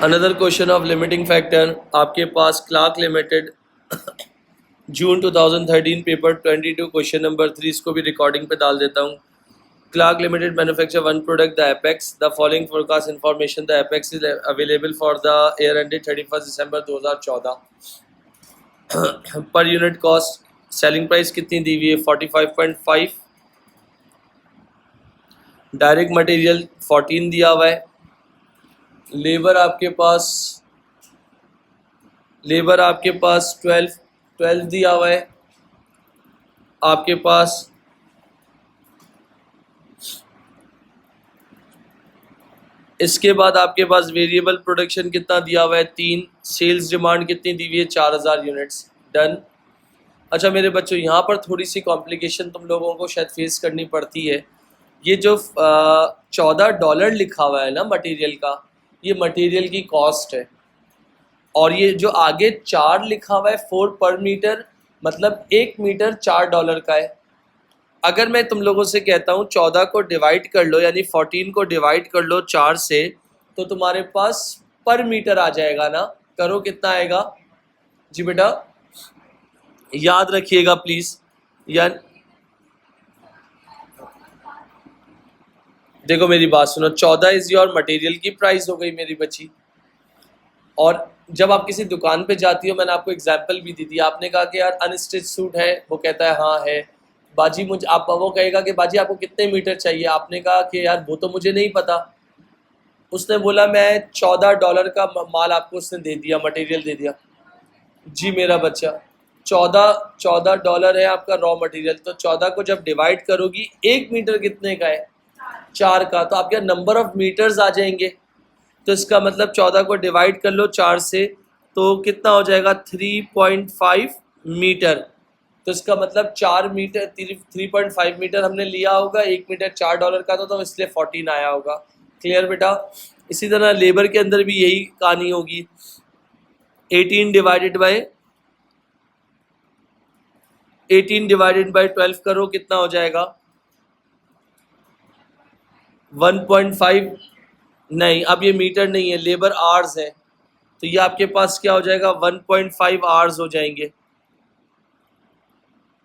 Another question of limiting factor आपके पास Clark limited June 2013 paper 22 question number 3 इसको भी रिकॉर्डिंग पे डाल देता हूँ. Clark limited manufacture one product the apex. The following forecast information the apex is available for the year ended 31 December 2014. Per unit cost selling price कितनी दी हुई है 45.5. Direct material 14 दिया हुआ है. लेबर आपके पास 12 दिया हुआ है. आपके पास इसके बाद आपके पास वेरिएबल प्रोडक्शन कितना दिया हुआ है 3. सेल्स डिमांड कितनी दी हुई है 4000 यूनिट्स. डन. अच्छा मेरे बच्चों, यहाँ पर थोड़ी सी कॉम्प्लिकेशन तुम लोगों को शायद फेस करनी पड़ती है. ये जो $14 लिखा हुआ है ना मटेरियल का, ये मटेरियल की कॉस्ट है. और ये जो आगे 4 लिखा हुआ है 4 पर मीटर, मतलब 1 मीटर $4 का है. अगर मैं तुम लोगों से कहता हूँ 14 को डिवाइड कर लो, यानी 14 को डिवाइड कर लो 4 से, तो तुम्हारे पास पर मीटर आ जाएगा ना. करो कितना आएगा जी बेटा, याद रखिएगा प्लीज. यार देखो मेरी बात सुनो, 14 इज योर मटेरियल की प्राइस हो गई मेरी बच्ची. और जब आप किसी दुकान पे जाती हो, मैंने आपको एग्जांपल भी दी थी, आपने कहा कि यार अनस्टिच सूट है, वो कहता है हाँ है. बाजी मुझे आप वो कहेगा कि बाजी आपको कितने मीटर चाहिए, आपने कहा कि यार वो तो मुझे नहीं पता. उसने बोला मैं $14 का माल आपको उसने दे दिया, मटेरियल दे दिया. जी मेरा बच्चा, 14 है आपका रॉ मटेरियल. तो 14 को जब डिवाइड करोगी, 1 मीटर कितने का है 4 का, तो आपके नंबर ऑफ मीटर्स आ जाएंगे. तो इसका मतलब 14 को डिवाइड कर लो 4 से, तो कितना हो जाएगा 3.5 मीटर. तो इसका मतलब 4 मीटर 3.5 मीटर हमने लिया होगा. 1 मीटर $4 का था, तो इसलिए 14 आया होगा. क्लियर बेटा. इसी तरह लेबर के अंदर भी यही कहानी होगी. 18 डिवाइडेड बाय 12 करो, कितना हो जाएगा 1.5. नहीं, अब ये मीटर नहीं है, लेबर आवर्स है. तो ये आपके पास क्या हो जाएगा 1.5 आवर्स हो जाएंगे.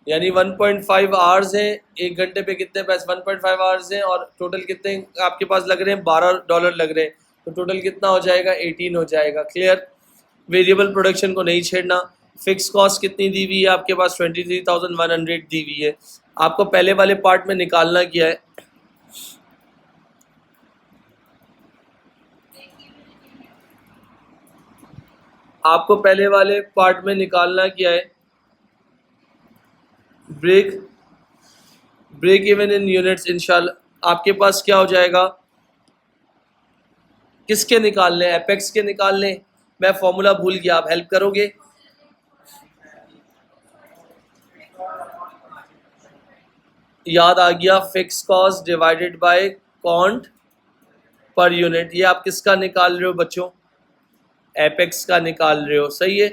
यानी 1.5 आवर्स है. 1 घंटे पे कितने पैसे 1.5 आवर्स हैं, और टोटल कितने आपके पास लग रहे हैं $12 लग रहे हैं. तो टोटल कितना हो जाएगा 18 हो जाएगा. क्लियर. वेरिएबल प्रोडक्शन को नहीं छेड़ना. फिक्स कॉस्ट कितनी दी हुई है आपके पास 23,100 दी हुई है. आपको पहले वाले पार्ट में निकालना क्या है, आपको पहले वाले पार्ट में निकालना क्या है, ब्रेक इवन इन यूनिट्स. इंशाल्लाह आपके पास क्या हो जाएगा, किसके निकालने, एपेक्स के निकालने. मैं फॉर्मूला भूल गया, आप हेल्प करोगे. याद आ गया, fix cost divided by can't per unit. ये आप किसका निकाल रहे हो बच्चों, एपेक्स का निकाल रहे हो. सही है.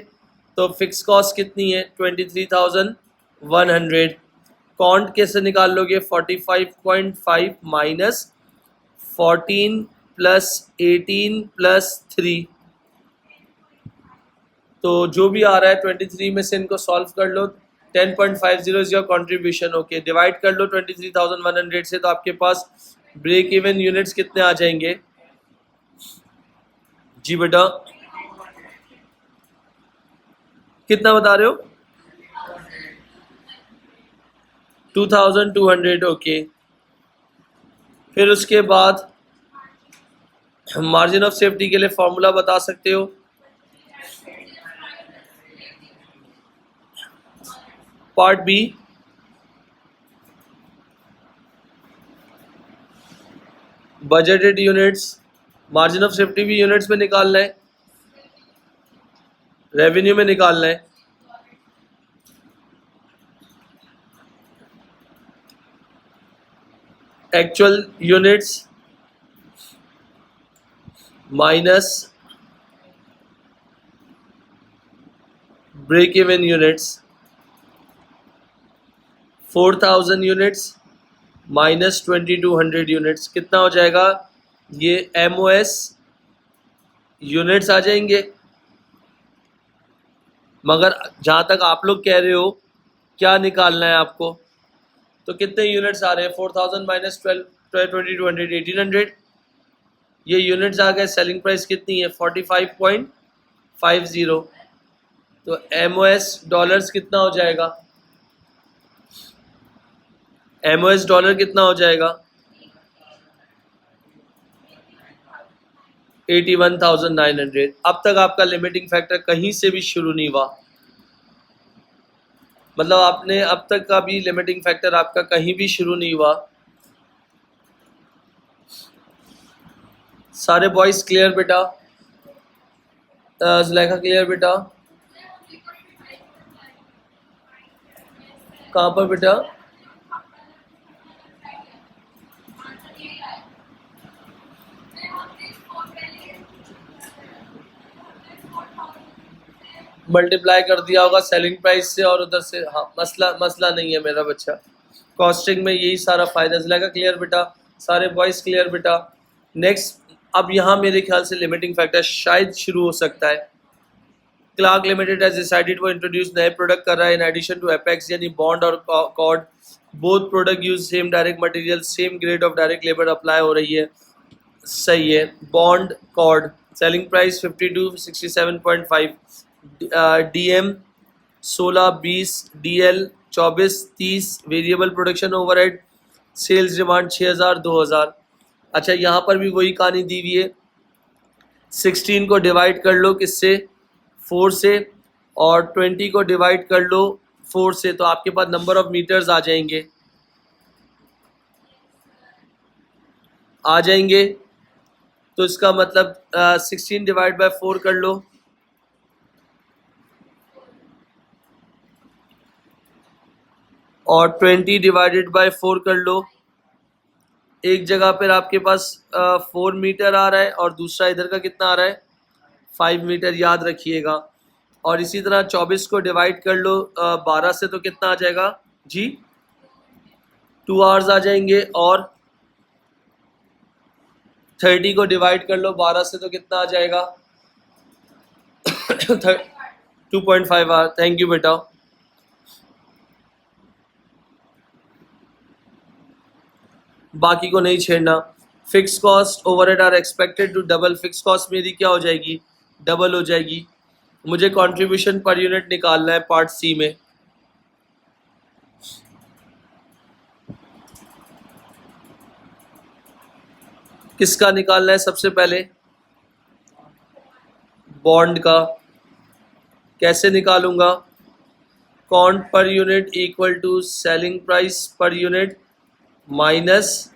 तो फिक्स कॉस्ट कितनी है 23,100. कॉन्ट कैसे निकाल लोगे 45.5 माइनस 14 प्लस 18 प्लस 3. तो जो भी आ रहा है 23 में से इनको सॉल्व कर लो. 10.50 is your contribution. Okay, divide कर लो 23,100 से, तो आपके पास ब्रेक इवन यूनिट्स कितने आ जाएंगे जी बेटा, कितना बता रहे हो 2200. ओके, फिर उसके बाद मार्जिन ऑफ सेफ्टी के लिए फॉर्मूला बता सकते हो. Part B, budgeted units. Margin of safety भी यूनिट्स में निकालना है, रेवेन्यू में निकालना है. Actual units minus break even units. 4,000 units minus 2200 units कितना हो जाएगा. ये MOS यूनिट्स आ जाएंगे, मगर जहाँ तक आप लोग कह रहे हो क्या निकालना है आपको, तो कितने यूनिट्स आ रहे हैं? 4000 माइनस 12 2200 1800, ये यूनिट्स आ गए। सेलिंग प्राइस कितनी है? 45.50। तो MOS डॉलर्स कितना हो जाएगा? MOS डॉलर कितना हो जाएगा? 81,900। अब तक आपका लिमिटिंग फैक्टर कहीं से भी शुरू नहीं हुआ, मतलब आपने अब तक का भी लिमिटिंग फैक्टर आपका कहीं भी शुरू नहीं हुआ। सारे बॉयज क्लियर बेटा? जुलेखा क्लियर बेटा? कहाँ पर बेटा? मल्टीप्लाई कर दिया होगा सेलिंग प्राइस से और उधर से। हाँ, मसला नहीं है मेरा बच्चा, कॉस्टिंग में यही सारा फायदा। जुलेखा क्लियर बेटा? सारे बॉयज क्लियर बेटा? नेक्स्ट, अब यहाँ मेरे ख्याल से लिमिटिंग फैक्टर शायद शुरू हो सकता है। क्लार्क लिमिटेड हैज डिसाइडेड वो इंट्रोड्यूस नए प्रोडक्ट कर रहा है इन एडिशन टू एपेक्स, यानी बॉन्ड और cord. Both product use same direct material, same grade of direct labour apply हो रही है। सही है। Bond cord selling price 52 67.5, DM 16 20, DL 24 30, variable production overhead, sales demand 6000 2000। अच्छा, यहाँ पर भी वही कहानी दी हुई है। 16 को डिवाइड कर लो किससे? 4 से, और 20 को डिवाइड कर लो 4 से, तो आपके पास नंबर ऑफ मीटर्स आ जाएंगे। तो इसका मतलब 16 डिवाइड बाय 4 कर लो, और 20 डिवाइडेड बाय 4 कर लो। एक जगह पर आपके पास 4 मीटर आ रहा है और दूसरा इधर का कितना आ रहा है? 5 मीटर, याद रखिएगा। और इसी तरह 24 को डिवाइड कर लो 12 से, तो कितना आ जाएगा जी? 2 आवर्स आ जाएंगे। और 30 को डिवाइड कर लो 12 से, तो कितना आ जाएगा? 2.5 आवर। थैंक यू बेटा। बाकी को नहीं छेड़ना। Fix cost overhead are expected to double. Fix cost मेरी क्या हो जाएगी? डबल हो जाएगी। मुझे कंट्रीब्यूशन पर यूनिट निकालना है पार्ट सी में। किसका निकालना है सबसे पहले? बॉन्ड का। कैसे निकालूंगा? Cont per unit equal to selling price per unit minus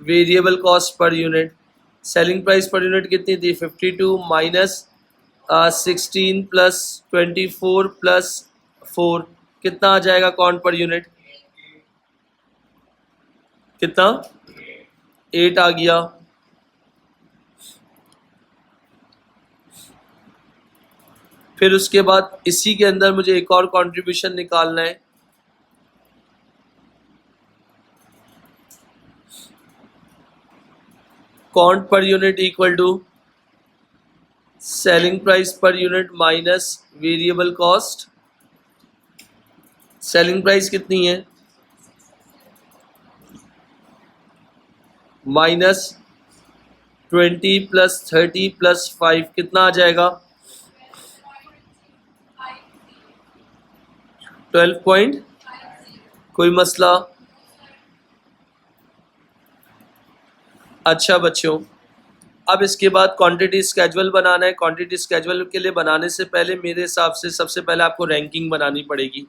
variable cost per unit. Selling price per unit कितनी थी? 52 माइनस 16 प्लस 24 प्लस 4, कितना आ जाएगा कॉन्ट पर यूनिट? कितना? 8 आ गया। फिर उसके बाद इसी के अंदर मुझे एक और कंट्रीब्यूशन निकालना है। Cont per unit equal to selling price per unit minus variable cost. Selling price कितनी है? माइनस 20 प्लस 30 प्लस 5, कितना आ जाएगा? 12 पॉइंट। कोई मसला? अच्छा बच्चों, अब इसके बाद क्वांटिटी स्केजुअल बनाना है। क्वांटिटी स्केजुअल के लिए बनाने से पहले मेरे हिसाब से सबसे पहले आपको रैंकिंग बनानी पड़ेगी।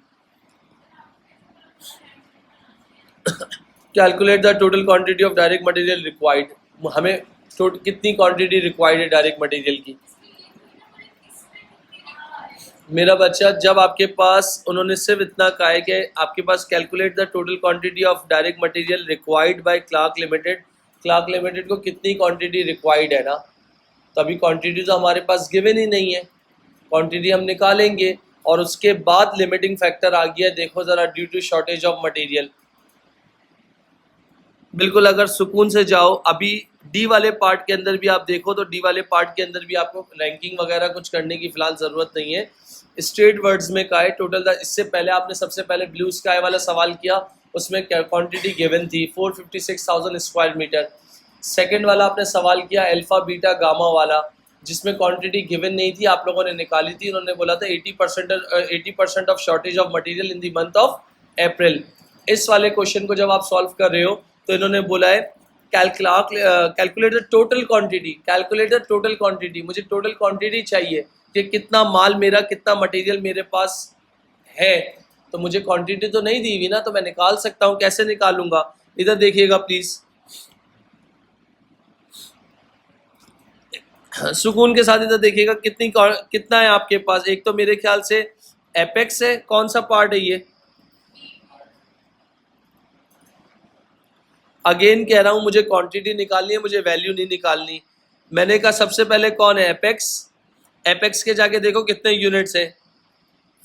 Calculate the total quantity of direct material required. हमें कितनी क्वांटिटी रिक्वायर्ड है डायरेक्ट मटेरियल की? मेरा बच्चा, जब आपके पास उन्होंने सिर्फ इतना कहा है कि आपके पास calculate the total quantity of direct material required by Clark limited, Clark limited को कितनी क्वांटिटी रिक्वायर्ड है ना, तो अभी क्वांटिटी तो हमारे पास गिवन ही नहीं है। क्वांटिटी हम निकालेंगे और उसके बाद लिमिटिंग फैक्टर आ गया, देखो ज़रा, due to shortage of material. बिल्कुल अगर सुकून से जाओ, अभी डी वाले पार्ट के अंदर भी आप देखो तो डी वाले पार्ट के अंदर भी आपको रैंकिंग वगैरह कुछ करने की फिलहाल ज़रूरत नहीं है। स्ट्रेट वर्ड्स में का है टोटल इससे पहले आपने सबसे पहले ब्लू स्काई वाला सवाल किया, उसमें क्वांटिटी गिवन थी 456,000 स्क्वायर मीटर। सेकेंड वाला आपने सवाल किया अल्फा बीटा गामा वाला, जिसमें क्वांटिटी गिवन नहीं थी, आप लोगों ने निकाली थी। उन्होंने बोला था 80% of shortage of material in the month of April. इस वाले क्वेश्चन को जब आप सॉल्व कर रहे हो तो इन्होंने बोला है calculate the total quantity, calculate the total quantity. मुझे टोटल क्वांटिटी चाहिए कि कितना माल मेरा, कितना मटेरियल मेरे पास है। तो मुझे क्वांटिटी तो नहीं दी हुई ना, तो मैं निकाल सकता हूँ, कैसे निकालूंगा? इधर देखिएगा प्लीज, सुकून के साथ इधर देखिएगा कितना है आपके पास। एक तो मेरे ख्याल से एपेक्स है, कौन सा पार्ट है ये? अगेन कह रहा हूं मुझे क्वांटिटी निकालनी है, मुझे वैल्यू नहीं निकालनी। मैंने कहा सबसे पहले कौन है? एपेक्स। एपेक्स के जाके देखो कितने यूनिट्स है,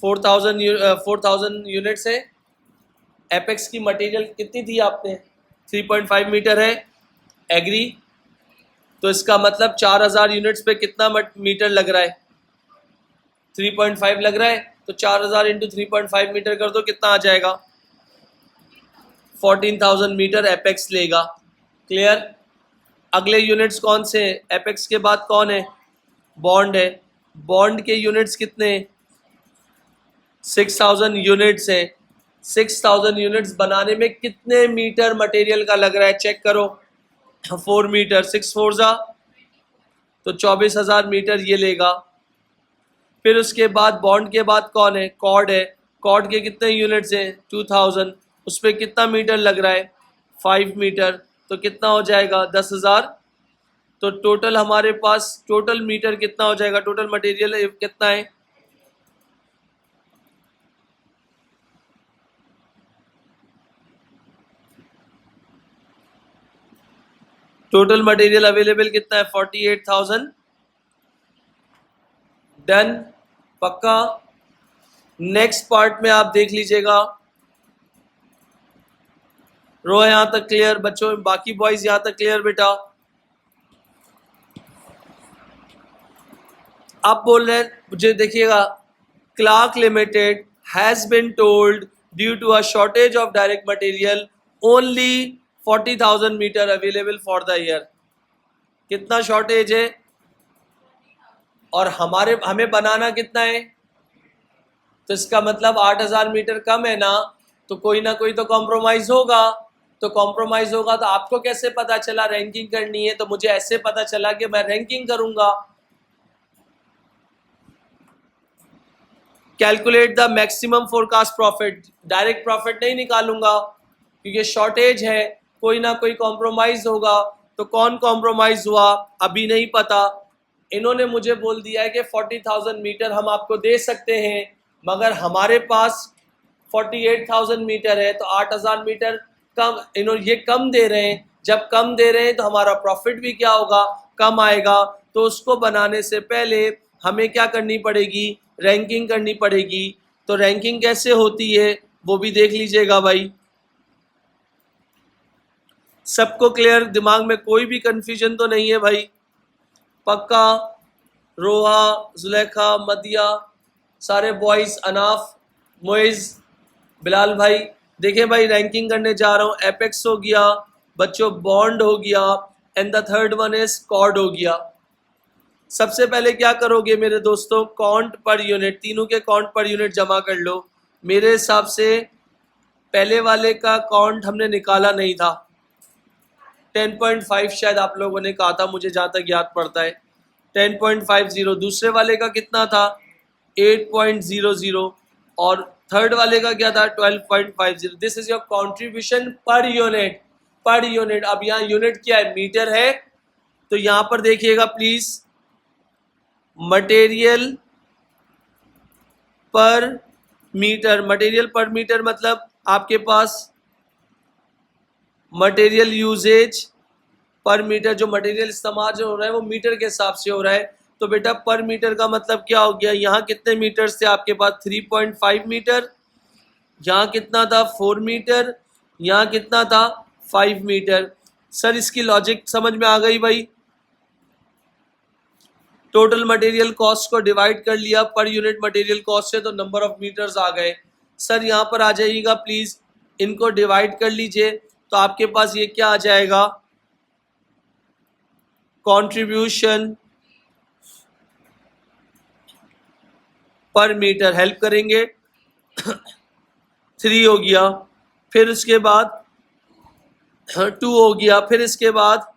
4,000 यूनिट्स है। एपेक्स की मटेरियल कितनी थी आपने? 3.5 मीटर है। एग्री? तो इसका मतलब 4,000 यूनिट्स पे कितना मीटर लग रहा है? 3.5 लग रहा है। तो 4,000 इंटू 3.5 मीटर कर दो, कितना आ जाएगा? 14,000 मीटर एपेक्स लेगा। क्लियर? अगले यूनिट्स कौन से हैं? एपेक्स के बाद कौन है? बॉन्ड है। बॉन्ड के यूनिट्स कितने? 6,000 यूनिट्स हैं। 6,000 यूनिट्स बनाने में कितने मीटर मटेरियल का लग रहा है? चेक करो। 4 मीटर, 6 4 जा तो 24,000 मीटर ये लेगा। फिर उसके बाद बॉन्ड के बाद कौन है? कॉर्ड है। कॉर्ड के कितने यूनिट्स हैं? 2,000। उस पर कितना मीटर लग रहा है? 5 मीटर। तो कितना हो जाएगा? 10,000। तो टोटल हमारे पास टोटल मीटर कितना हो जाएगा? टोटल मटेरियल कितना है? टोटल मटेरियल अवेलेबल कितना है? 48,000। डन? पक्का? नेक्स्ट पार्ट में आप देख लीजिएगा। रो यहां तक क्लियर बच्चों? बाकी बॉयज यहां तक क्लियर बेटा? आप बोल रहे हैं मुझे, देखिएगा, Clark limited has been told due to a shortage of direct material only 40,000 metre available for the year. कितना शॉर्टेज है? और हमें बनाना कितना है? तो इसका मतलब 8,000 मीटर कम है ना, तो कोई ना कोई तो कॉम्प्रोमाइज होगा। तो कॉम्प्रोमाइज होगा तो आपको कैसे पता चला रैंकिंग करनी है? तो मुझे ऐसे पता चला कि मैं रैंकिंग करूंगा। Calculate the maximum forecast profit, direct profit नहीं निकालूंगा क्योंकि शॉर्टेज है, कोई ना कोई कॉम्प्रोमाइज होगा। तो कौन कॉम्प्रोमाइज हुआ अभी नहीं पता। इन्होंने मुझे बोल दिया है कि 40,000 मीटर हम आपको दे सकते हैं, मगर हमारे पास 48,000 मीटर है, तो 8,000 मीटर कम, इन्होंने ये कम दे रहे हैं। जब कम दे रहे हैं तो हमारा प्रॉफिट भी क्या होगा? कम आएगा। तो उसको बनाने से पहले हमें क्या करनी पड़ेगी? रैंकिंग करनी पड़ेगी। तो रैंकिंग कैसे होती है वो भी देख लीजिएगा भाई। सबको क्लियर? दिमाग में कोई भी कंफ्यूजन तो नहीं है भाई? पक्का? रोहा, जुलेखा, मदिया, सारे बॉयज, अनाफ, मोइज, बिलाल भाई, देखें भाई रैंकिंग करने जा रहा हूँ। एपेक्स हो गया बच्चों, बॉन्ड हो गया, and the third one is cord हो गया। सबसे पहले क्या करोगे मेरे दोस्तों? काउंट पर यूनिट, तीनों के काउंट पर यूनिट जमा कर लो। मेरे हिसाब से पहले वाले का काउंट हमने निकाला नहीं था, 10.5 शायद आप लोगों ने कहा था, मुझे जहाँ तक याद पड़ता है 10.50। दूसरे वाले का कितना था? 8.00। और थर्ड वाले का क्या था? 12.50। This is your contribution per unit. Per unit. अब यहाँ यूनिट क्या है? मीटर है। तो यहाँ पर देखिएगा प्लीज, मटेरियल पर मीटर। मटेरियल पर मीटर मतलब आपके पास मटेरियल यूजेज पर मीटर, जो मटेरियल इस्तेमाल जो हो रहा है वो मीटर के हिसाब से हो रहा है। तो बेटा पर मीटर का मतलब क्या हो गया? यहाँ कितने मीटर्स थे आपके पास? 3.5 मीटर। यहाँ कितना था? 4 मीटर। यहाँ कितना था? 5 मीटर। सर इसकी लॉजिक समझ में आ गई भाई? टोटल मटेरियल कॉस्ट को डिवाइड कर लिया पर यूनिट मटेरियल कॉस्ट से, तो नंबर ऑफ मीटर्स आ गए। सर यहाँ पर आ जाइएगा प्लीज, इनको डिवाइड कर लीजिए, तो आपके पास ये क्या आ जाएगा, कंट्रीब्यूशन पर मीटर। हेल्प करेंगे 3 हो गया, फिर उसके बाद 2 हो गया, फिर इसके बाद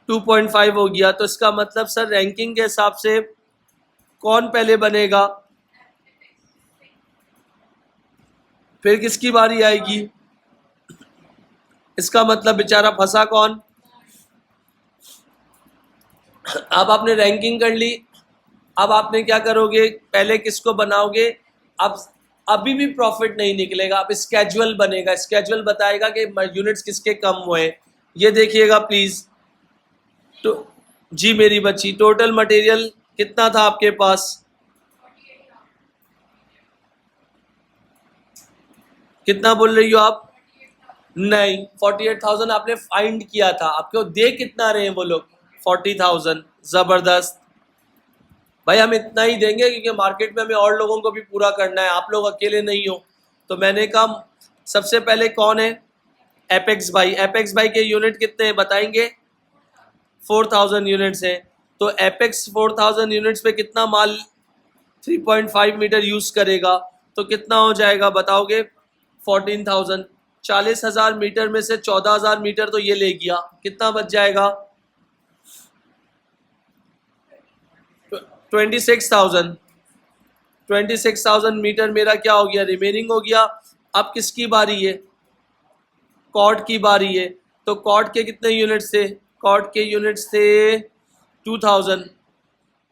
2.5 हो गया। तो इसका मतलब सर रैंकिंग के हिसाब से कौन पहले बनेगा, फिर किसकी बारी आएगी? इसका मतलब बेचारा फंसा कौन? अब आपने रैंकिंग कर ली, अब आपने क्या करोगे, पहले किसको बनाओगे? अब अभी भी प्रॉफिट नहीं निकलेगा, अब स्केजुअल बनेगा, स्केजुअल बताएगा कि यूनिट्स किसके कम हुए। ये देखिएगा प्लीज। तो जी मेरी बच्ची, टोटल मटेरियल कितना था आपके पास? कितना बोल रही हो आप? नहीं, 48,000 आपने फाइंड किया था, आपको दे कितना रहे हैं वो लोग? 40,000। जबरदस्त भाई, हम इतना ही देंगे क्योंकि मार्केट में हमें और लोगों को भी पूरा करना है, आप लोग अकेले नहीं हो। तो मैंने कहा सबसे पहले कौन है? एपेक्स भाई। एपेक्स भाई के यूनिट कितने हैं बताएंगे? 4,000 यूनिट्स हैं। तो एपेक्स 4,000 यूनिट्स पे कितना माल 3.5 मीटर यूज करेगा, तो कितना हो जाएगा बताओगे? 14,000। 40,000 मीटर में से 14,000 मीटर तो ये ले गया, कितना बच जाएगा? 26,000। 26,000 मीटर मेरा क्या हो गया? रिमेनिंग हो गया। अब किसकी बारी है? कॉर्ड की बारी है। तो कॉर्ड के कितने यूनिट्स थे? कॉर्ड के यूनिट्स थे 2,000।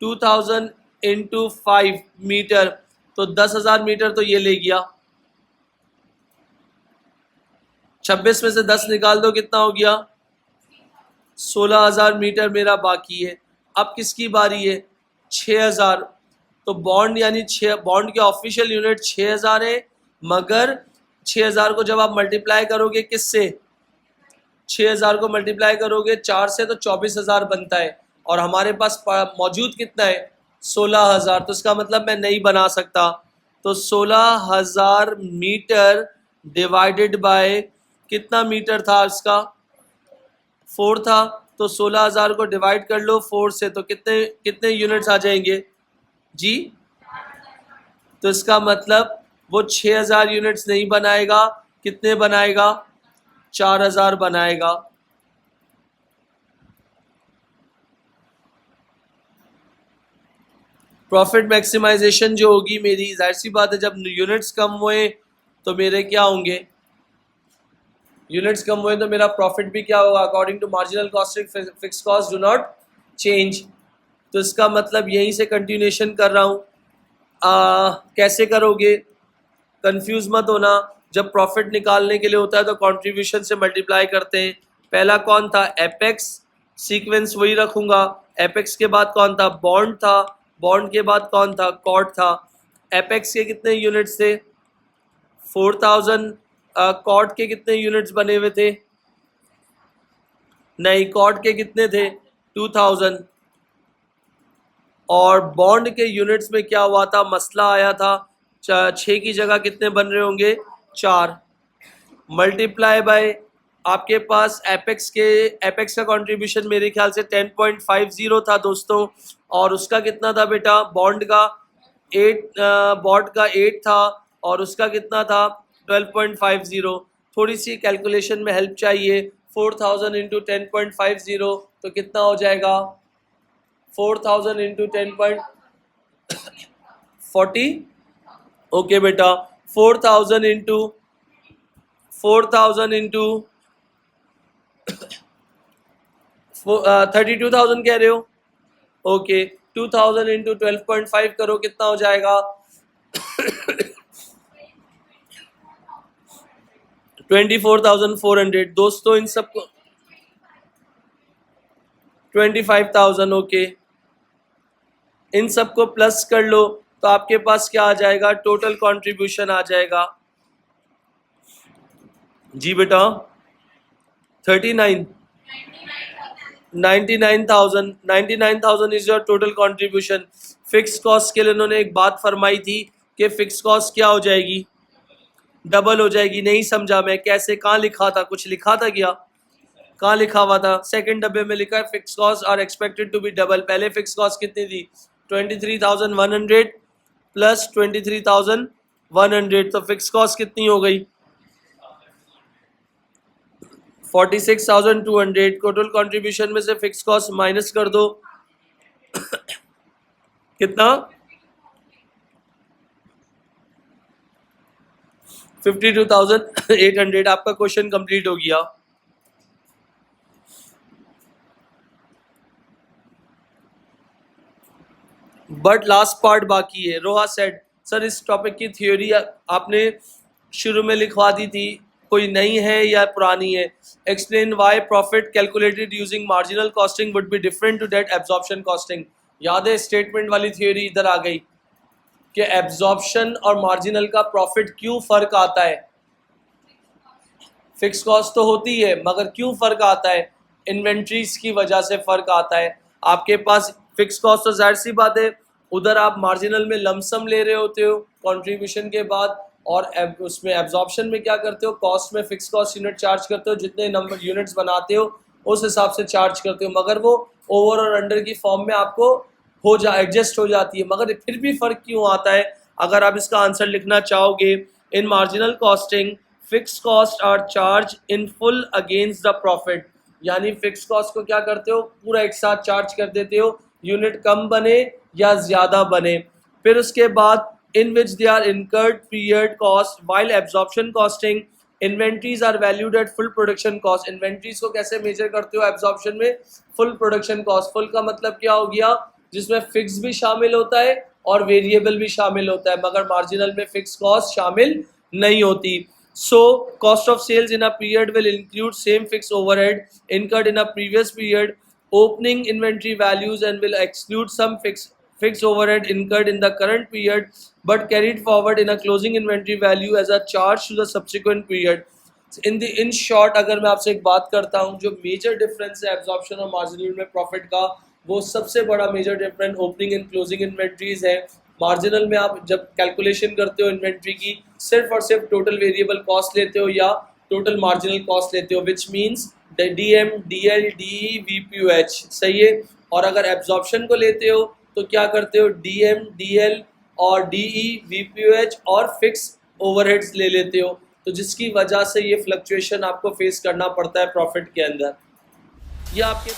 2,000 इंटू 5 मीटर, तो 10,000 मीटर तो ये ले गया। 26 में से 10 निकाल दो, कितना हो गया? 16,000 मीटर मेरा बाकी है। अब किसकी बारी है? 6,000। तो बॉन्ड यानी 6, बॉन्ड के ऑफिशियल यूनिट 6,000 है, मगर 6,000 को जब आप मल्टीप्लाई करोगे किससे? 6,000 को मल्टीप्लाई करोगे 4 से, तो 24,000 बनता है, और हमारे पास मौजूद कितना है? 16,000। तो इसका मतलब मैं नहीं बना सकता। तो 16,000 मीटर डिवाइडेड बाय कितना मीटर था इसका? 4 था। तो 16,000 को डिवाइड कर लो 4 से, तो कितने कितने यूनिट्स आ जाएंगे जी? तो इसका मतलब वो 6,000 यूनिट्स नहीं बनाएगा, कितने बनाएगा? 4,000 बनाएगा। प्रॉफिट मैक्सिमाइजेशन जो होगी मेरी, जाहिर सी बात है जब यूनिट्स कम हुए तो मेरे क्या होंगे? यूनिट्स कम हुए तो मेरा प्रॉफिट भी क्या होगा? According to marginal costing fix cost do not change. तो इसका मतलब यहीं से कंटिन्यूएशन कर रहा हूँ। कैसे करोगे? कंफ्यूज मत होना। जब प्रॉफिट निकालने के लिए होता है तो कंट्रीब्यूशन से मल्टीप्लाई करते हैं। पहला कौन था? एपेक्स। सीक्वेंस वही रखूंगा। एपेक्स के बाद कौन था? बॉन्ड था। बॉन्ड के बाद कौन था? कॉर्ड था। एपेक्स के कितने यूनिट्स थे? 4,000। कॉर्ड के कितने यूनिट्स बने हुए थे? नहीं, कॉर्ड के कितने थे? 2,000। और बॉन्ड के यूनिट्स में क्या हुआ था? मसला आया था, 6 की जगह कितने बन रहे होंगे? 4। मल्टीप्लाई बाय आपके पास एपेक्स का कंट्रीब्यूशन मेरे ख्याल से 10.50 था दोस्तों, और उसका कितना था बेटा? बॉन्ड का 8 था, और उसका कितना था? 12.50। थोड़ी सी कैलकुलेशन में हेल्प चाहिए। 4,000 इंटू 10.50 तो कितना हो जाएगा? 4,000 इंटू 10.40। ओके बेटा, 4,000 इंटू 32,000 कह रहे हो? ओके, 2,000 इंटू 12.5 करो, कितना हो जाएगा? 24,400। दोस्तों इन सबको 25,000। ओके, इन सबको प्लस कर लो तो आपके पास क्या आ जाएगा? टोटल कंट्रीब्यूशन आ जाएगा। जी बेटा 39 99,000 is your total contribution. Fix cost के लिए उन्होंने एक बात फरमाई थी कि फिक्स कॉस्ट क्या हो जाएगी, डबल हो जाएगी। नहीं समझा मैं, कैसे, कहाँ लिखा था, कुछ लिखा था क्या, कहाँ लिखा हुआ था? सेकंड डब्बे में लिखा है fix cost are expected to be double. पहले फिक्स कॉस्ट कितनी थी? 23,100 प्लस 23,100, तो फिक्स कॉस्ट कितनी हो गई? 46,200। टोटल कंट्रीब्यूशन में से फिक्स कॉस्ट माइनस कर दो, कितना? 52,800। आपका क्वेश्चन कंप्लीट हो गया। बट लास्ट पार्ट बाकी है। रोहा सेड सर इस टॉपिक की थ्योरी आपने शुरू में लिखवा दी थी, कोई नई है या पुरानी है? Explain why profit calculated using marginal costing would be different to that absorption costing. याद है स्टेटमेंट वाली थ्योरी इधर आ गई कि एब्जॉर्प्शन और मार्जिनल का प्रॉफिट क्यों फर्क आता है? फिक्स कॉस्ट तो होती है मगर क्यों फर्क आता है? इन्वेंट्रीज की वजह से फर्क आता है। आपके पास फिक्स कॉस्ट तो जाहिर सी बात है, उधर आप मार्जिनल में लमसम ले रहे होते हो कंट्रीब्यूशन के बाद, और उसमें एब्जॉर्प्शन में क्या करते हो, कॉस्ट में फिक्स कॉस्ट यूनिट चार्ज करते हो, जितने नंबर यूनिट्स बनाते हो उस हिसाब से चार्ज करते हो, मगर वो ओवर और अंडर की फॉर्म में आपको एडजस्ट हो जाती है। मगर फिर भी फर्क क्यों आता है? अगर आप इसका आंसर लिखना चाहोगे, in marginal costing fix cost are charge in full against the profit, यानी फिक्स कॉस्ट को क्या करते हो, पूरा एक साथ चार्ज कर देते हो, यूनिट कम बने या ज़्यादा बने। फिर उसके बाद in which they are incurred period cost while absorption costing inventories are valued at full production cost. Inventories को कैसे मेजर करते हो एब्जॉर्प्शन में? Full production cost. फुल का मतलब क्या हो गया? जिसमें फिक्स भी शामिल होता है और वेरिएबल भी शामिल होता है, मगर मार्जिनल में फिक्स कॉस्ट शामिल नहीं होती। So cost of sales in a period will include same fixed overhead incurred in a previous period, opening inventory values, and will exclude some fixed overhead incurred in the current period but carried forward in a closing inventory value as a charge to the subsequent period. In short, अगर मैं आपसे एक बात करता हूँ, जो major difference है absorption और मार्जिनल में प्रॉफिट का, वो सबसे बड़ा major difference opening and closing inventories है। मार्जिनल में आप जब कैलकुलेशन करते हो इन्वेंट्री की, सिर्फ और सिर्फ टोटल वेरिएबल कॉस्ट लेते हो या टोटल मार्जिनल कॉस्ट लेते हो, which means DM, DL, DE, VPUH, सही है। और अगर एब्जॉर्प्शन को लेते हो तो क्या करते हो, डीएम, डीएल और डीई, वीपीयूएच और फिक्स ओवरहेड्स ले लेते हो, तो जिसकी वजह से ये फ्लक्चुएशन आपको फेस करना पड़ता है प्रॉफिट के अंदर। ये आपके